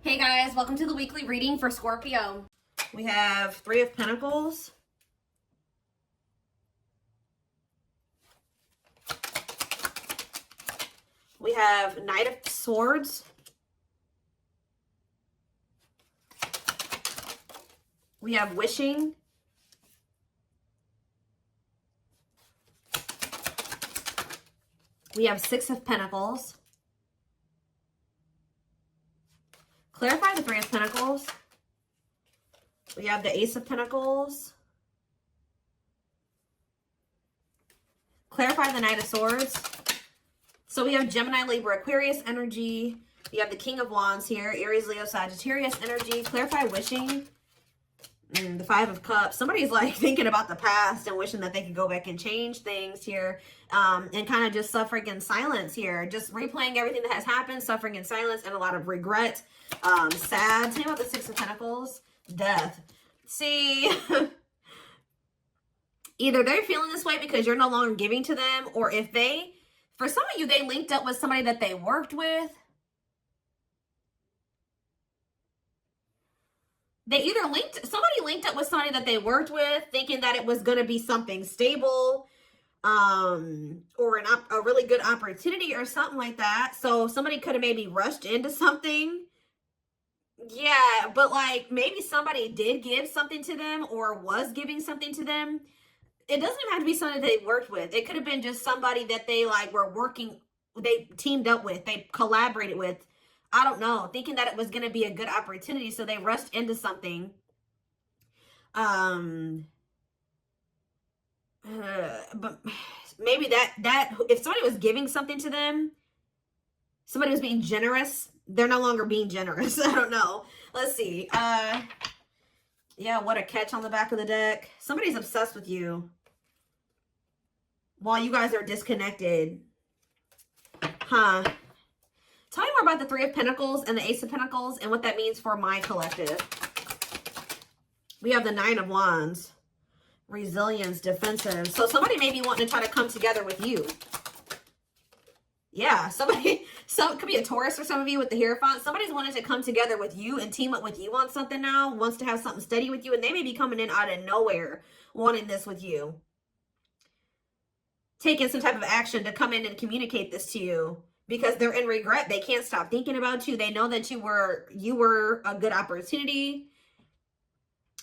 Hey guys, welcome to the weekly reading for Scorpio. We have Three of Pentacles. We have Knight of Swords. We have Wishing. We have Six of Pentacles. Clarify the Three of Pentacles. We have the Ace of Pentacles. Clarify the Knight of Swords. So we have Gemini, Libra, Aquarius energy. We have the King of Wands here. Aries, Leo, Sagittarius energy. Clarify Wishing. The Five of Cups. Somebody's like thinking about the past and wishing that they could go back and change things here. And kind of just suffering in silence here. Just replaying everything that has happened. Suffering in silence and a lot of regret. Sad. Tell me about the Six of Pentacles. Death. See, either they're feeling this way because you're no longer giving to them, or if they, for some of you, they linked up with somebody that they worked with. They either somebody linked up with somebody that they worked with thinking that it was going to be something stable, or a really good opportunity or something like that. So somebody could have maybe rushed into something. Yeah, but like maybe somebody did give something to them or was giving something to them. It doesn't even have to be somebody they worked with. It could have been just somebody that they like were working, they teamed up with, they collaborated with. I don't know, thinking that it was going to be a good opportunity, so they rushed into something. But maybe that if somebody was giving something to them, somebody was being generous, they're no longer being generous. I don't know. Let's see. Yeah, what a catch on the back of the deck. Somebody's obsessed with you while you guys are disconnected. Huh. Tell me more about the Three of Pentacles and the Ace of Pentacles and what that means for my collective. We have the Nine of Wands. Resilience, defensive. So somebody may be wanting to try to come together with you. Yeah, it could be a Taurus for some of you with the Hierophant. Somebody's wanting to come together with you and team up with you on something now, wants to have something steady with you, and they may be coming in out of nowhere wanting this with you. Taking some type of action to come in and communicate this to you because they're in regret. They can't stop thinking about you. They know that you were a good opportunity.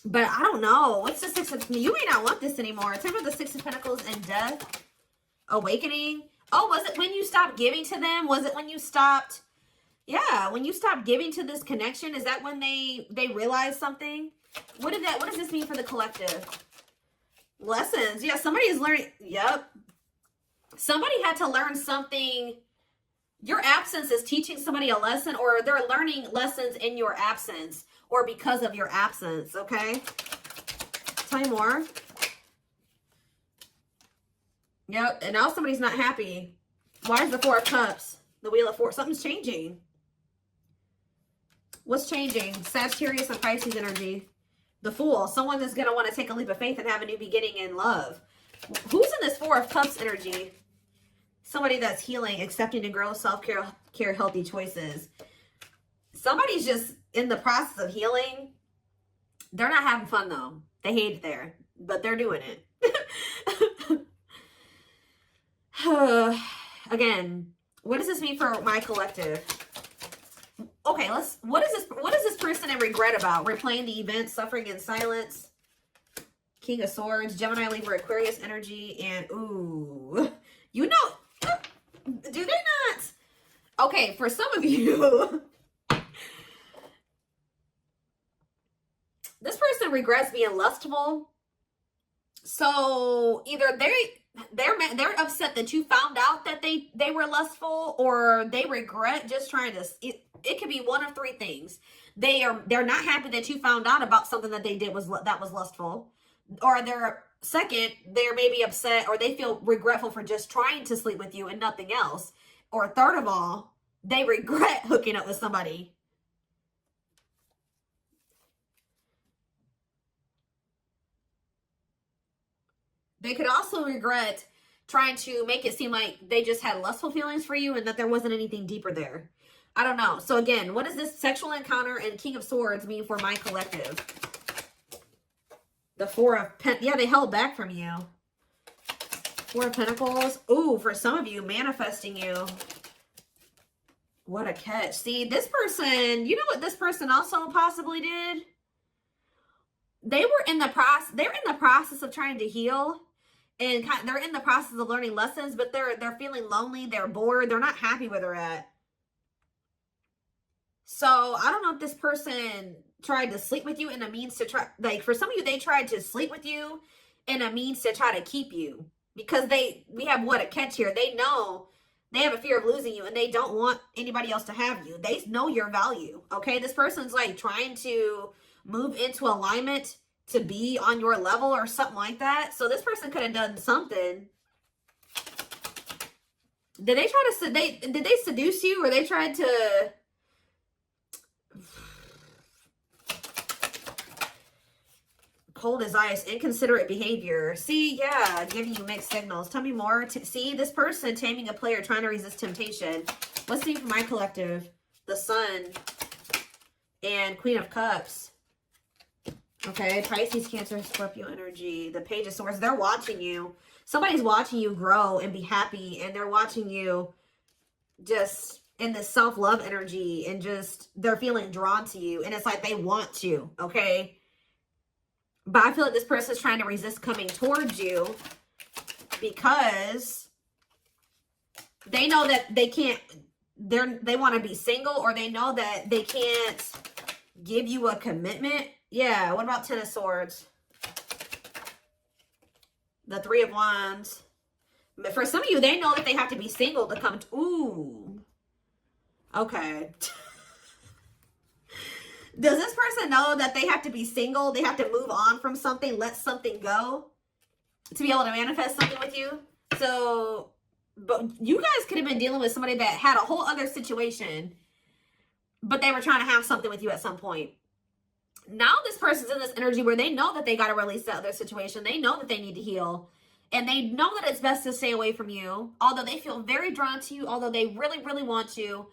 But I don't know. What's the Six of... You may not want this anymore. Tell me about the Six of Pentacles and Death. Awakening. Oh, was it when you stopped giving to them? Was it when you stopped? Yeah, when you stopped giving to this connection, is that when they realized something? What does this mean for the collective? Lessons. Yeah, somebody is learning. Yep. Somebody had to learn something. Your absence is teaching somebody a lesson, or they're learning lessons in your absence or because of your absence, okay? Tell me more. Yep, and now somebody's not happy. Why is the Four of Cups? The Wheel of Fortune. Something's changing. What's changing? Sagittarius and Pisces energy. The Fool. Someone that's going to want to take a leap of faith and have a new beginning in love. Who's in this Four of Cups energy? Somebody that's healing, accepting to grow, self-care, healthy choices. Somebody's just in the process of healing. They're not having fun, though. They hate it there, but they're doing it. Again, what does this mean for my collective? Okay, what is this person in regret about? Replaying the event, suffering in silence. King of Swords, Gemini, Libra, Aquarius energy, and ooh, you know, do they not? Okay, for some of you, this person regrets being lustful. So either they're upset that you found out that they were lustful, or they regret just trying to. It could be one of three things. They're not happy that you found out about something that they did that was lustful, or they're maybe upset, or they feel regretful for just trying to sleep with you and nothing else, or third of all, they regret hooking up with somebody. They could also regret trying to make it seem like they just had lustful feelings for you and that there wasn't anything deeper there. I don't know. So again, what does this sexual encounter and King of Swords mean for my collective? The Four of Pentacles. Yeah, they held back from you. Four of Pentacles. Ooh, for some of you, manifesting you. What a catch. See, this person, you know what this person also possibly did? They're in the process of trying to heal. And they're in the process of learning lessons, but they're feeling lonely, they're bored, they're not happy where they're at. So I don't know if this person tried to sleep with you in a means to try, like for some of you, they tried to sleep with you in a means to try to keep you. Because we have what a catch here. They know they have a fear of losing you and they don't want anybody else to have you. They know your value, okay? This person's like trying to move into alignment to be on your level or something like that. So this person could have done something. Did they try to, did they seduce you, or they tried to, cold as ice, inconsiderate behavior. See, yeah, giving you mixed signals. Tell me more. See, this person taming a player, trying to resist temptation. Let's see for my collective. The Sun and Queen of Cups. Okay, Pisces, Cancer, Scorpio energy. The Page of Swords. They're watching you. Somebody's watching you grow and be happy, and they're watching you just in this self-love energy, and just they're feeling drawn to you, and it's like they want you, okay? But I feel like this person is trying to resist coming towards you because they know that they can't, they want to be single, or they know that they can't give you a commitment. Yeah, what about Ten of Swords? The Three of Wands. But for some of you, they know that they have to be single to come to, ooh. Okay. Does this person know that they have to be single? They have to move on from something, let something go to be able to manifest something with you? So, but you guys could have been dealing with somebody that had a whole other situation, but they were trying to have something with you at some point. Now this person's in this energy where they know that they got to release that other situation. They know that they need to heal. And they know that it's best to stay away from you. Although they feel very drawn to you. Although they really, really want to.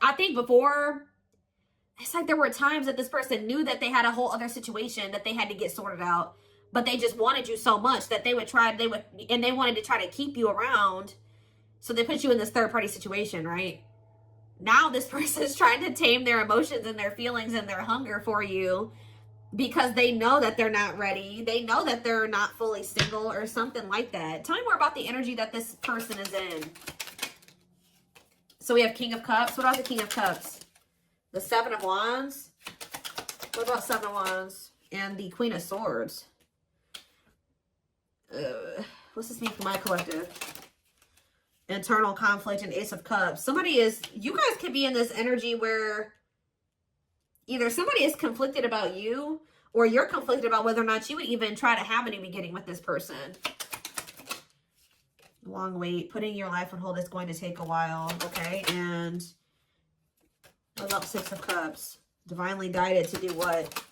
I think before, it's like there were times that this person knew that they had a whole other situation that they had to get sorted out. But they just wanted you so much that they wanted to try to keep you around. So they put you in this third party situation, right? Now this person is trying to tame their emotions and their feelings and their hunger for you because they know that they're not ready. They know that they're not fully single or something like that. Tell me more about the energy that this person is in. So we have King of Cups. What about the King of Cups? The Seven of Wands. What about Seven of Wands? And the Queen of Swords. What's this mean for my collective? Internal conflict and Ace of Cups. You guys could be in this energy where either somebody is conflicted about you, or you're conflicted about whether or not you would even try to have any beginning with this person. Long wait. Putting your life on hold is going to take a while. Okay. And what about Six of Cups? Divinely guided to do what?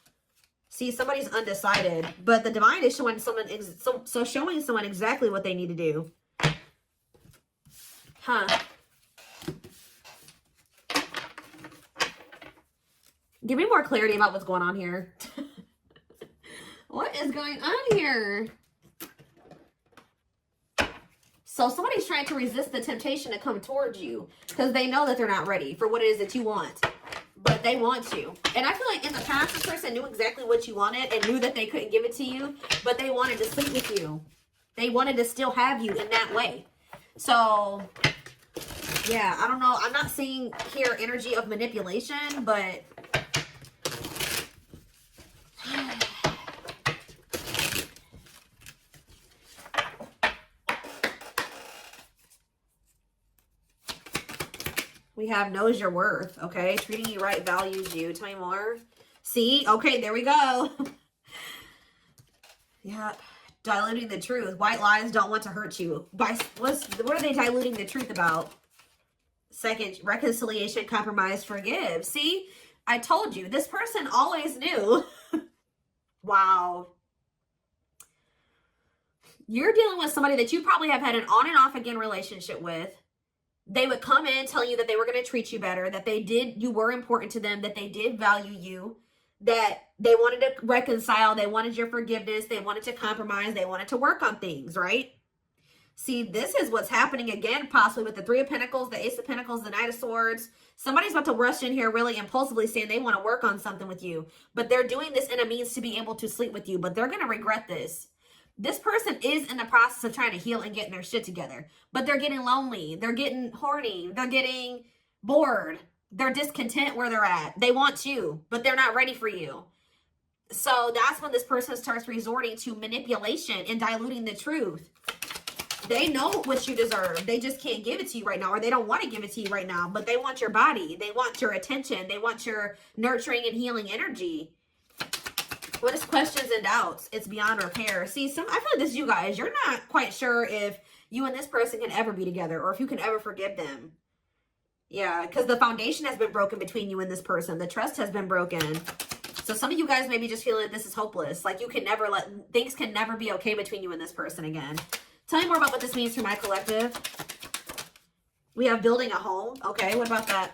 See, somebody's undecided, but the divine is showing someone, showing someone exactly what they need to do. Huh. Give me more clarity about what's going on here. What is going on here? So somebody's trying to resist the temptation to come towards you because they know that they're not ready for what it is that you want. But they want you. And I feel like in the past, this person knew exactly what you wanted and knew that they couldn't give it to you, but they wanted to sleep with you. They wanted to still have you in that way. So, yeah, I don't know. I'm not seeing here energy of manipulation, but we have knows your worth, okay? Treating you right, values you. Tell me more. See? Okay, there we go. Yeah. Diluting the truth. White lies don't want to hurt you. What are they diluting the truth about? Second, reconciliation, compromise, forgive. See? I told you. This person always knew. Wow. You're dealing with somebody that you probably have had an on and off again relationship with. They would come in telling you that they were going to treat you better, that you were important to them, that they did value you, that they wanted to reconcile, they wanted your forgiveness, they wanted to compromise, they wanted to work on things, right? See, this is what's happening again, possibly with the Three of Pentacles, the Ace of Pentacles, the Knight of Swords. Somebody's about to rush in here really impulsively saying they want to work on something with you, but they're doing this in a means to be able to sleep with you, but they're going to regret this. This person is in the process of trying to heal and getting their shit together, but they're getting lonely. They're getting horny. They're getting bored. They're discontent where they're at. They want you, but they're not ready for you. So that's when this person starts resorting to manipulation and diluting the truth. They know what you deserve. They just can't give it to you right now, or they don't want to give it to you right now, but they want your body. They want your attention. They want your nurturing and healing energy. What is questions and doubts? It's beyond repair. See, I feel like this is you guys. You're not quite sure if you and this person can ever be together, or if you can ever forgive them. Yeah, because the foundation has been broken between you and this person. The trust has been broken. So some of you guys maybe just feeling like this is hopeless. Like you can never things can never be okay between you and this person again. Tell me more about what this means for my collective. We have building a home. Okay, what about that?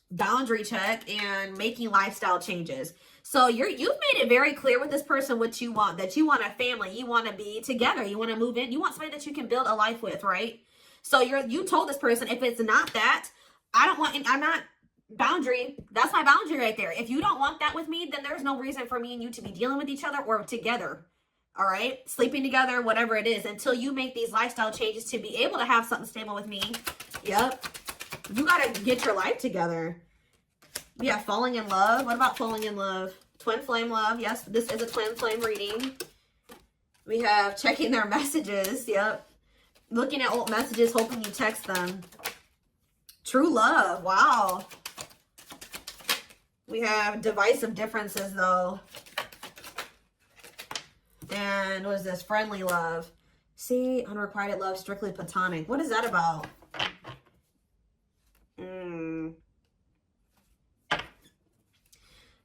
Boundary check and making lifestyle changes. So you've made it very clear with this person what you want. That you want a family. You want to be together. You want to move in. You want somebody that you can build a life with, right? So you told this person, if it's not that, I'm not boundary. That's my boundary right there. If you don't want that with me, then there's no reason for me and you to be dealing with each other or together. All right? Sleeping together, whatever it is, until you make these lifestyle changes to be able to have something stable with me. Yep. You got to get your life together. Yeah, falling in love. What about falling in love? Twin flame love. Yes, this is a twin flame reading. We have checking their messages. Yep. Looking at old messages, hoping you text them. True love. Wow. We have divisive differences, though. And what is this? Friendly love. See, unrequited love, strictly platonic. What is that about?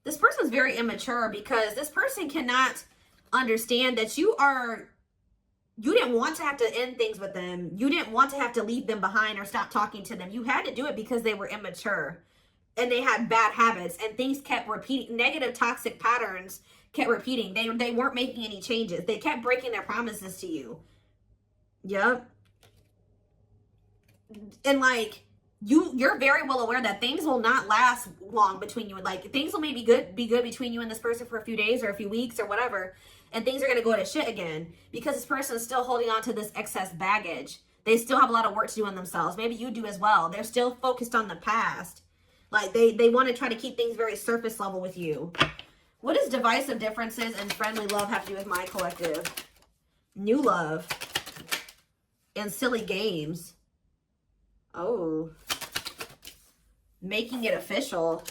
This person's very immature because this person cannot understand that you didn't want to have to end things with them. You didn't want to have to leave them behind or stop talking to them. You had to do it because they were immature and they had bad habits and things kept repeating. Negative, toxic patterns kept repeating. They weren't making any changes. They kept breaking their promises to you. Yep. And like, you're very well aware that things will not last long between you. Like things will maybe be good between you and this person for a few days or a few weeks or whatever. And things are going to go to shit again because this person is still holding on to this excess baggage. They still have a lot of work to do on themselves. Maybe you do as well. They're still focused on the past. Like they want to try to keep things very surface level with you. What does divisive differences and friendly love have to do with my collective? New love and silly games. Oh. Making it official.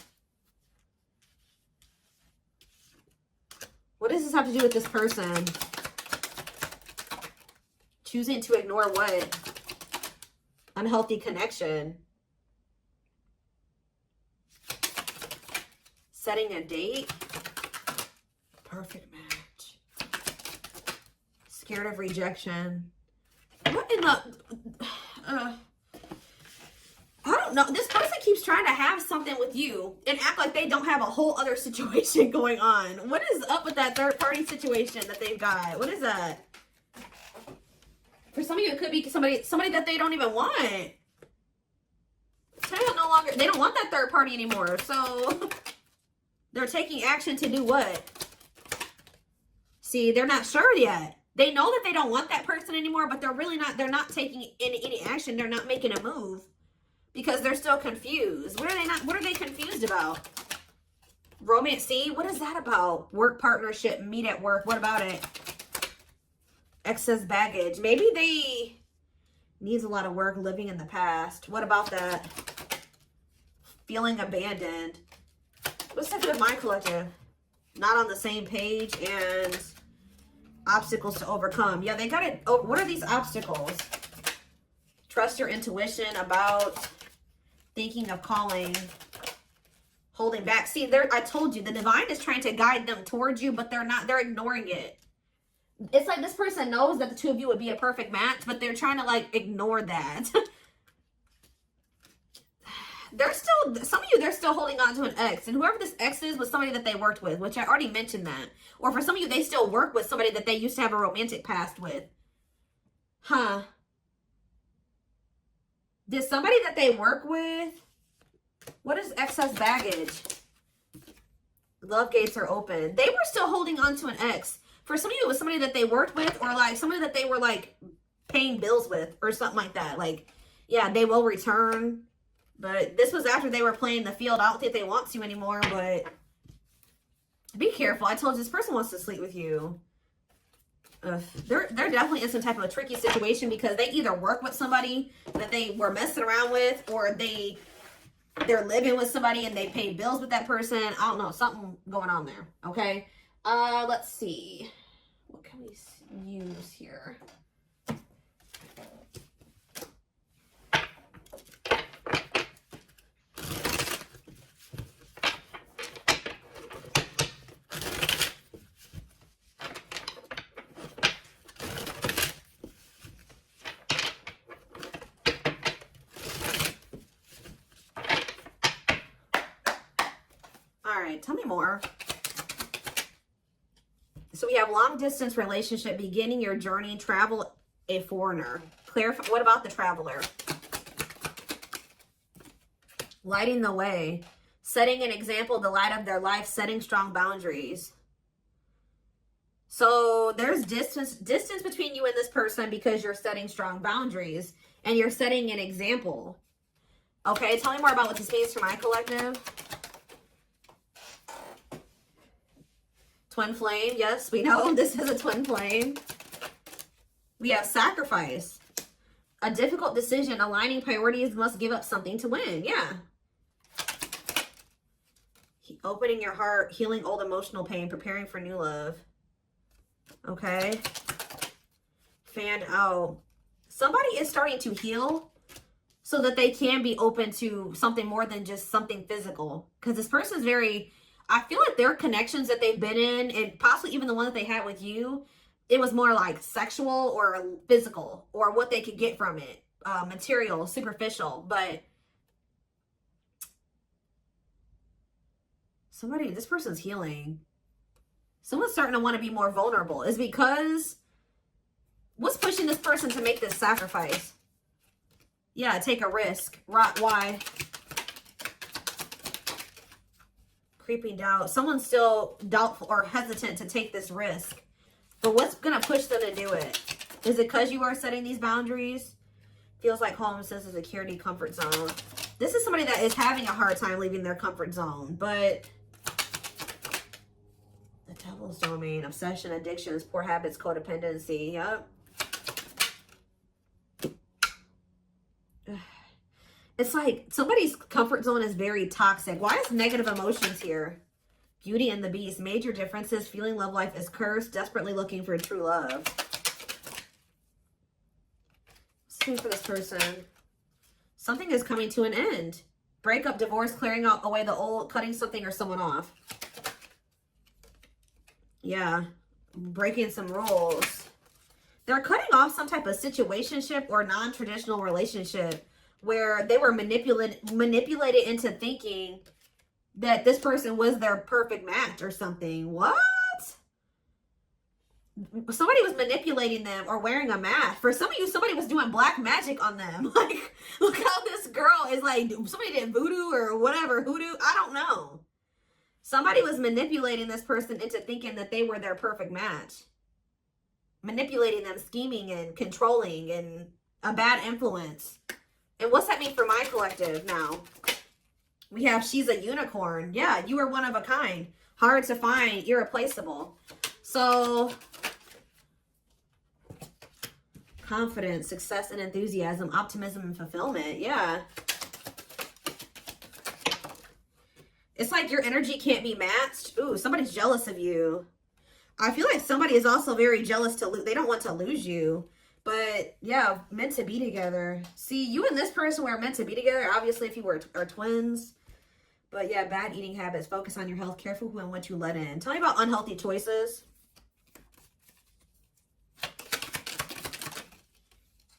What does this have to do with this person? Choosing to ignore what? Unhealthy connection. Setting a date. Perfect match. Scared of rejection. What in the... I don't know. This person keeps trying to have something with you and act like they don't have a whole other situation going on. What is up with that third party situation that they've got? What is that? For some of you, it could be somebody that they don't even want. They don't want that third party anymore. So they're taking action to do what? See, they're not sure yet. They know that they don't want that person anymore, but they're not taking any action. They're not making a move. Because they're still confused. What are they confused about? Romance, see? What is that about? Work partnership, meet at work. What about it? Excess baggage. Maybe they needs a lot of work living in the past. What about that? Feeling abandoned. What's that with my collective? Not on the same page and obstacles to overcome. Yeah, they got it. Oh, what are these obstacles? Trust your intuition about... Thinking of calling, holding back. See, I told you, the divine is trying to guide them towards you, but they're ignoring it. It's like this person knows that the two of you would be a perfect match, but they're trying to like ignore that. there's still, some of you, they're still holding on to an ex. And whoever this ex is was somebody that they worked with, which I already mentioned that. Or for some of you, they still work with somebody that they used to have a romantic past with. Huh. Did somebody that they work with, what is excess baggage? Love gates are open. They were still holding on to an ex. For some of you, it was somebody that they worked with, or like somebody that they were like paying bills with or something like that. Like, yeah, they will return. But this was after they were playing the field. I don't think they want to anymore, but be careful. I told you, this person wants to sleep with you. They're definitely in some type of a tricky situation because they either work with somebody that they were messing around with, or they're living with somebody and they pay bills with that person. I don't know, something going on there. Okay. Let's see. What can we use here? All right, tell me more. So we have long distance relationship, beginning your journey, travel, a foreigner. Clarify, what about the traveler? Lighting the way, setting an example, the light of their life, setting strong boundaries. So there's distance between you and this person because you're setting strong boundaries and you're setting an example. Okay, tell me more about what this means for my collective. Twin flame, yes, we know this is a twin flame. We have sacrifice. A difficult decision, aligning priorities, must give up something to win. Yeah. Opening your heart, healing old emotional pain, preparing for new love. Okay. Fan out. Somebody is starting to heal so that they can be open to something more than just something physical. Because this person's very, I feel like their connections that they've been in, and possibly even the one that they had with you, it was more like sexual or physical, or what they could get from it. Material, superficial. But somebody, this person's healing. Someone's starting to want to be more vulnerable. Is because what's pushing this person to make this sacrifice? Yeah, take a risk. Why? Creeping doubt. Someone's still doubtful or hesitant to take this risk. But what's going to push them to do it? Is it because you are setting these boundaries? Feels like home, sense of security, comfort zone. This is somebody that is having a hard time leaving their comfort zone. But the devil's domain, obsession, addictions, poor habits, codependency. Yep. It's like somebody's comfort zone is very toxic. Why is negative emotions here? Beauty and the Beast. Major differences. Feeling love life is cursed. Desperately looking for true love. What's for this person? Something is coming to an end. Breakup, divorce, clearing out away the old, cutting something or someone off. Yeah. Breaking some rules. They're cutting off some type of situationship or non-traditional relationship where they were manipulated into thinking that this person was their perfect match or something. What? Somebody was manipulating them or wearing a mask. For some of you, somebody was doing black magic on them. Like, look how this girl is like, somebody did voodoo or whatever, hoodoo. I don't know. Somebody was manipulating this person into thinking that they were their perfect match. Manipulating them, scheming and controlling and a bad influence. And what's that mean for my collective now? We have she's a unicorn. Yeah, you are one of a kind. Hard to find, irreplaceable. So, confidence, success and enthusiasm, optimism and fulfillment. Yeah. It's like your energy can't be matched. Ooh, somebody's jealous of you. I feel like somebody is also very jealous to lose. They don't want to lose you. But yeah, meant to be together. See, you and this person were meant to be together. Obviously, if you are twins. But yeah, bad eating habits. Focus on your health. Careful who and what you let in. Tell me about unhealthy choices.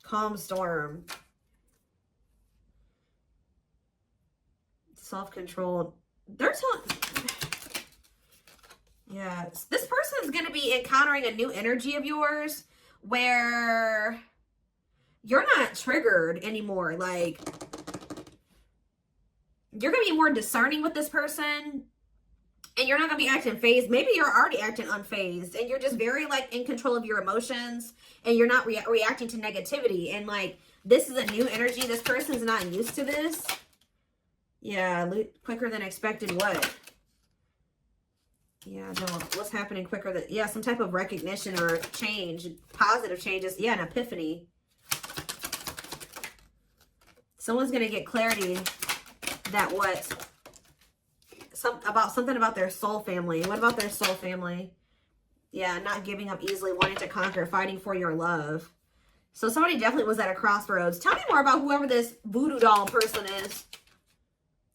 Calm storm. self-controlled. They're telling... Yeah, this person is going to be encountering a new energy of yours where you're not triggered anymore. Like, you're going to be more discerning with this person, and you're not going to be acting phased. Maybe you're already acting unfazed, and you're just very, like, in control of your emotions, and you're not reacting to negativity. And, like, this is a new energy. This person's not used to this. Yeah, quicker than expected what? Yeah, no, what's happening quicker than... Yeah, some type of recognition or change. Positive changes. Yeah, an epiphany. Someone's going to get clarity that what... something about their soul family. What about their soul family? Yeah, not giving up easily, wanting to conquer, fighting for your love. So somebody definitely was at a crossroads. Tell me more about whoever this voodoo doll person is.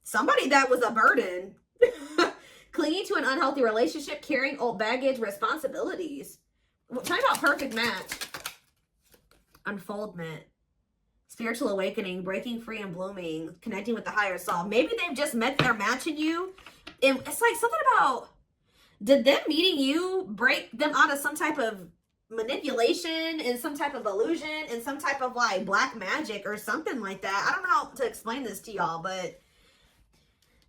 Somebody that was a burden. Clinging to an unhealthy relationship, carrying old baggage, responsibilities. Tell me about perfect match. Unfoldment. Spiritual awakening, breaking free and blooming, connecting with the higher self. Maybe they've just met their match in you. And it's like something about, did them meeting you break them out of some type of manipulation and some type of illusion and some type of like black magic or something like that? I don't know how to explain this to y'all, but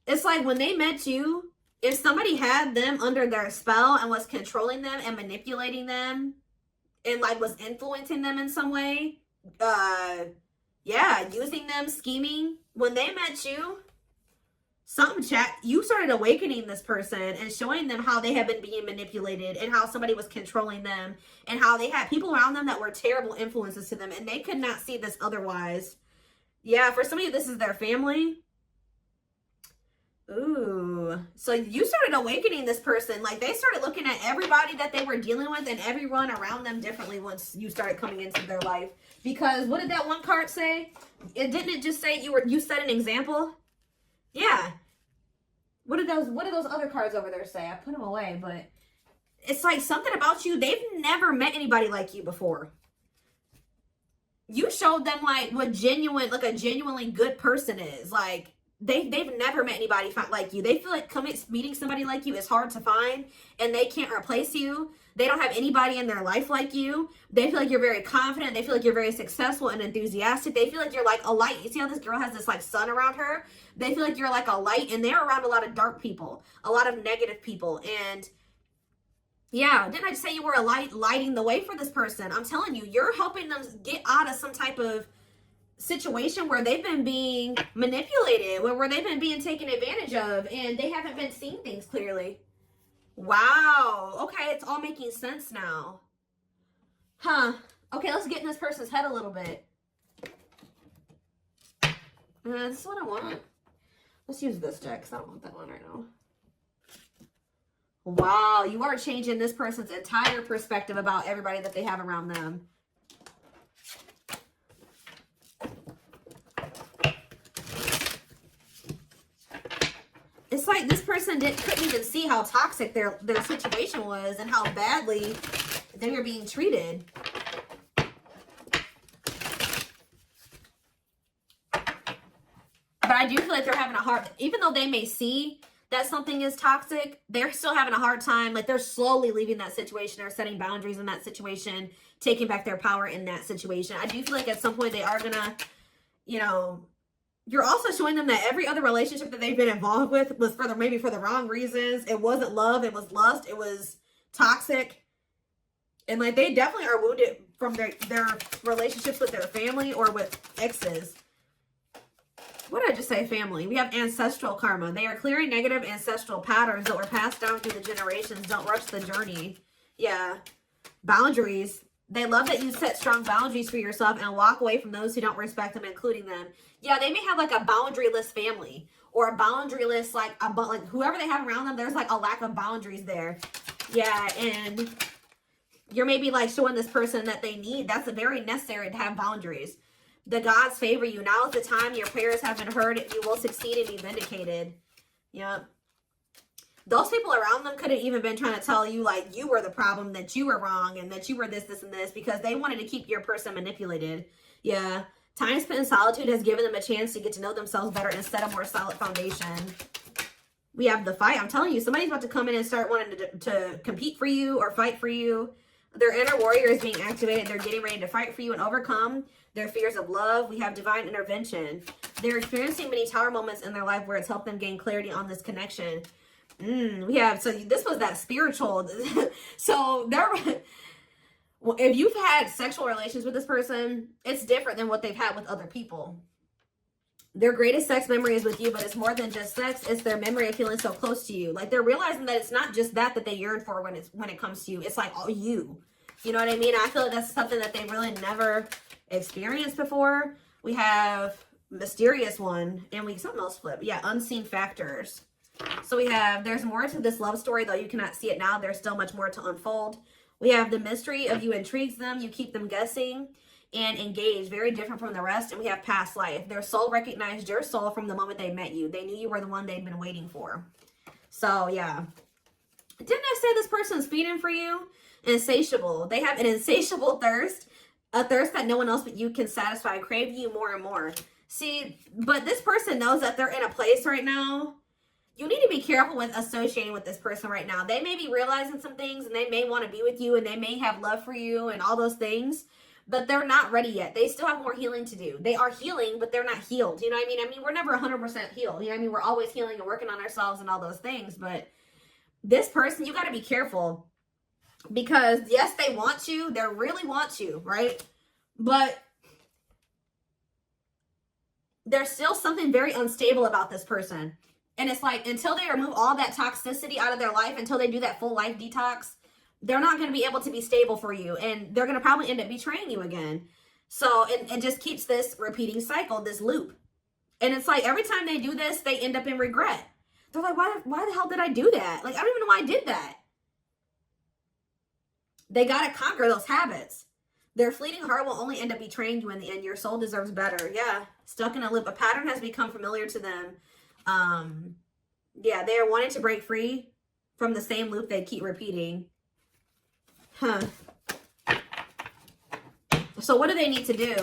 it's like when they met you, if somebody had them under their spell and was controlling them and manipulating them and like was influencing them in some way, yeah, using them, scheming, when they met you, you started awakening this person and showing them how they have been being manipulated and how somebody was controlling them and how they had people around them that were terrible influences to them and they could not see this otherwise. Yeah, for some of you, this is their family. Ooh, so you started awakening this person. Like they started looking at everybody that they were dealing with and everyone around them differently once you started coming into their life. Because what did that one card say? Didn't it just say you set an example? Yeah. What did those other cards over there say? I put them away, but it's like something about you. They've never met anybody like you before. You showed them like what a genuinely good person is. Like they've never met anybody like you. They feel like meeting somebody like you is hard to find and they can't replace you. They don't have anybody in their life like you. They feel like you're very confident. They feel like you're very successful and enthusiastic. They feel like you're like a light. You see how this girl has this like sun around her? They feel like you're like a light and they're around a lot of dark people, a lot of negative people. And yeah, didn't I just say you were a light, lighting the way for this person? I'm telling you, you're helping them get out of some type of situation where they've been being manipulated, where they've been being taken advantage of and they haven't been seeing things clearly. Wow. Okay, it's all making sense now. Huh. Okay, let's get in this person's head a little bit. This is what I want. Let's use this deck because I don't want that one right now. Wow, you are changing this person's entire perspective about everybody that they have around them. It's like this person couldn't even see how toxic their situation was and how badly they were being treated. But I do feel like they're having a hard, even though they may see that something is toxic, they're still having a hard time. Like they're slowly leaving that situation or setting boundaries in that situation, taking back their power in that situation. I do feel like at some point they are gonna, you know, you're also showing them that every other relationship that they've been involved with was maybe for the wrong reasons. It wasn't love. It was lust. It was toxic. And like they definitely are wounded from their relationships with their family or with exes. What did I just say? Family. We have ancestral karma. They are clearing negative ancestral patterns that were passed down through the generations. Don't rush the journey. Yeah. Boundaries. They love that you set strong boundaries for yourself and walk away from those who don't respect them, including them. Yeah, they may have like a boundaryless family or a boundaryless, like whoever they have around them, there's like a lack of boundaries there. Yeah, and you're maybe like showing this person that they need. That's very necessary to have boundaries. The gods favor you. Now is the time your prayers have been heard. You will succeed and be vindicated. Yep. Those people around them could have even been trying to tell you like you were the problem, that you were wrong, and that you were this, and this, because they wanted to keep your person manipulated. Yeah. Time spent in solitude has given them a chance to get to know themselves better and set a more solid foundation. We have the fight. I'm telling you, somebody's about to come in and start wanting to compete for you or fight for you. Their inner warrior is being activated. They're getting ready to fight for you and overcome their fears of love. We have divine intervention. They're experiencing many tower moments in their life where it's helped them gain clarity on this connection. We have, so this was that spiritual. So they're... If you've had sexual relations with this person, it's different than what they've had with other people. Their greatest sex memory is with you, but it's more than just sex. It's their memory of feeling so close to you. Like, they're realizing that it's not just that they yearn for when it comes to you. It's like all you. You know what I mean? I feel like that's something that they really never experienced before. We have mysterious one, and something else flipped. Yeah, unseen factors. So we have, there's more to this love story, though you cannot see it now. There's still much more to unfold. We have the mystery of you intrigues them. You keep them guessing and engaged. Very different from the rest. And we have past life. Their soul recognized your soul from the moment they met you. They knew you were the one they'd been waiting for. So, yeah. Didn't I say this person's feeding for you? Insatiable. They have an insatiable thirst. A thirst that no one else but you can satisfy. Crave you more and more. See, but this person knows that they're in a place right now. You need to be careful with associating with this person right now. They may be realizing some things and they may want to be with you and they may have love for you and all those things, but they're not ready yet. They still have more healing to do. They are healing, but they're not healed. You know what I mean? I mean, we're never 100% healed. You know what I mean? We're always healing and working on ourselves and all those things, but this person, you got to be careful because yes, they want you. They really want you, right? But there's still something very unstable about this person. And it's like, until they remove all that toxicity out of their life, until they do that full life detox, they're not going to be able to be stable for you. And they're going to probably end up betraying you again. So it just keeps this repeating cycle, this loop. And it's like, every time they do this, they end up in regret. They're like, why the hell did I do that? Like, I don't even know why I did that. They got to conquer those habits. Their fleeting heart will only end up betraying you in the end. Your soul deserves better. Yeah. Stuck in a loop. A pattern has become familiar to them. Yeah, they are wanting to break free from the same loop they keep repeating. So what do they need to do?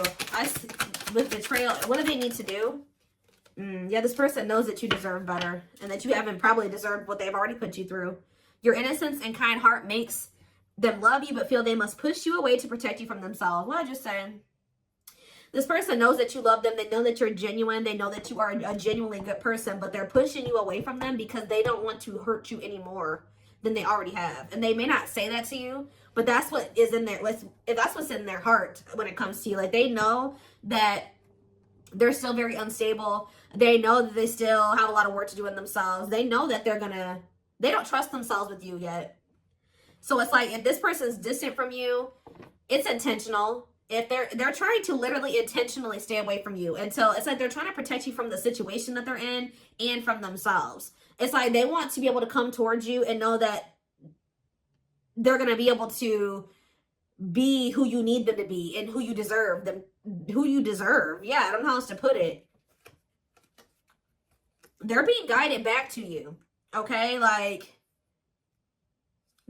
With betrayal, what do they need to do? Yeah, this person knows that you deserve better and that you haven't probably deserved what they've already put you through. Your innocence and kind heart makes them love you but feel they must push you away to protect you from themselves. What I just saying? This person knows that you love them. They know that you're genuine. They know that you are a genuinely good person, but they're pushing you away from them because they don't want to hurt you any more than they already have. And they may not say that to you, but that's what is in there. That's what's in their heart when it comes to you. Like, they know that they're still very unstable. They know that they still have a lot of work to do in themselves. They know that they don't trust themselves with you yet. So it's like, if this person's distant from you, it's intentional. If they're trying to literally intentionally stay away from you until it's like they're trying to protect you from the situation that they're in and from themselves. It's like they want to be able to come towards you and know that they're going to be able to be who you need them to be and who you deserve them, who you deserve. Yeah, I don't know how else to put it. They're being guided back to you. Okay, like,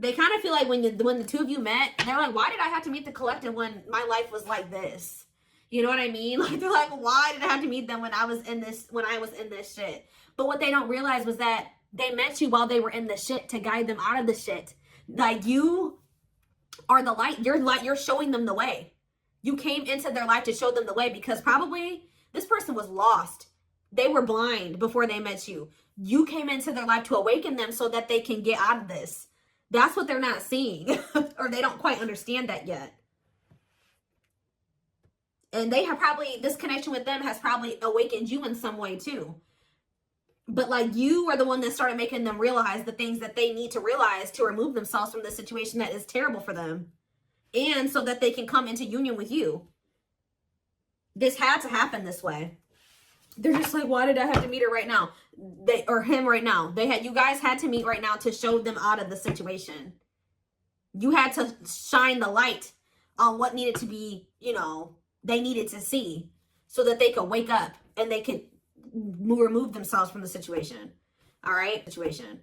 they kind of feel like when the two of you met, they're like, why did I have to meet the collective when my life was like this? You know what I mean? Like, they're like, why did I have to meet them when I was in this shit? But what they don't realize was that they met you while they were in the shit to guide them out of the shit. Like, you are the light. You're showing them the way. You came into their life to show them the way because probably this person was lost. They were blind before they met you. You came into their life to awaken them so that they can get out of this. That's what they're not seeing, or they don't quite understand that yet. And they have probably, this connection with them has probably awakened you in some way too. But like, you are the one that started making them realize the things that they need to realize to remove themselves from the situation that is terrible for them. And so that they can come into union with you. This had to happen this way. They're just like, why did I have to meet her right now? Or him right now. You guys had to meet right now to show them out of the situation. You had to shine the light on what needed to be, they needed to see so that they could wake up and they could remove themselves from the situation. All right? Situation.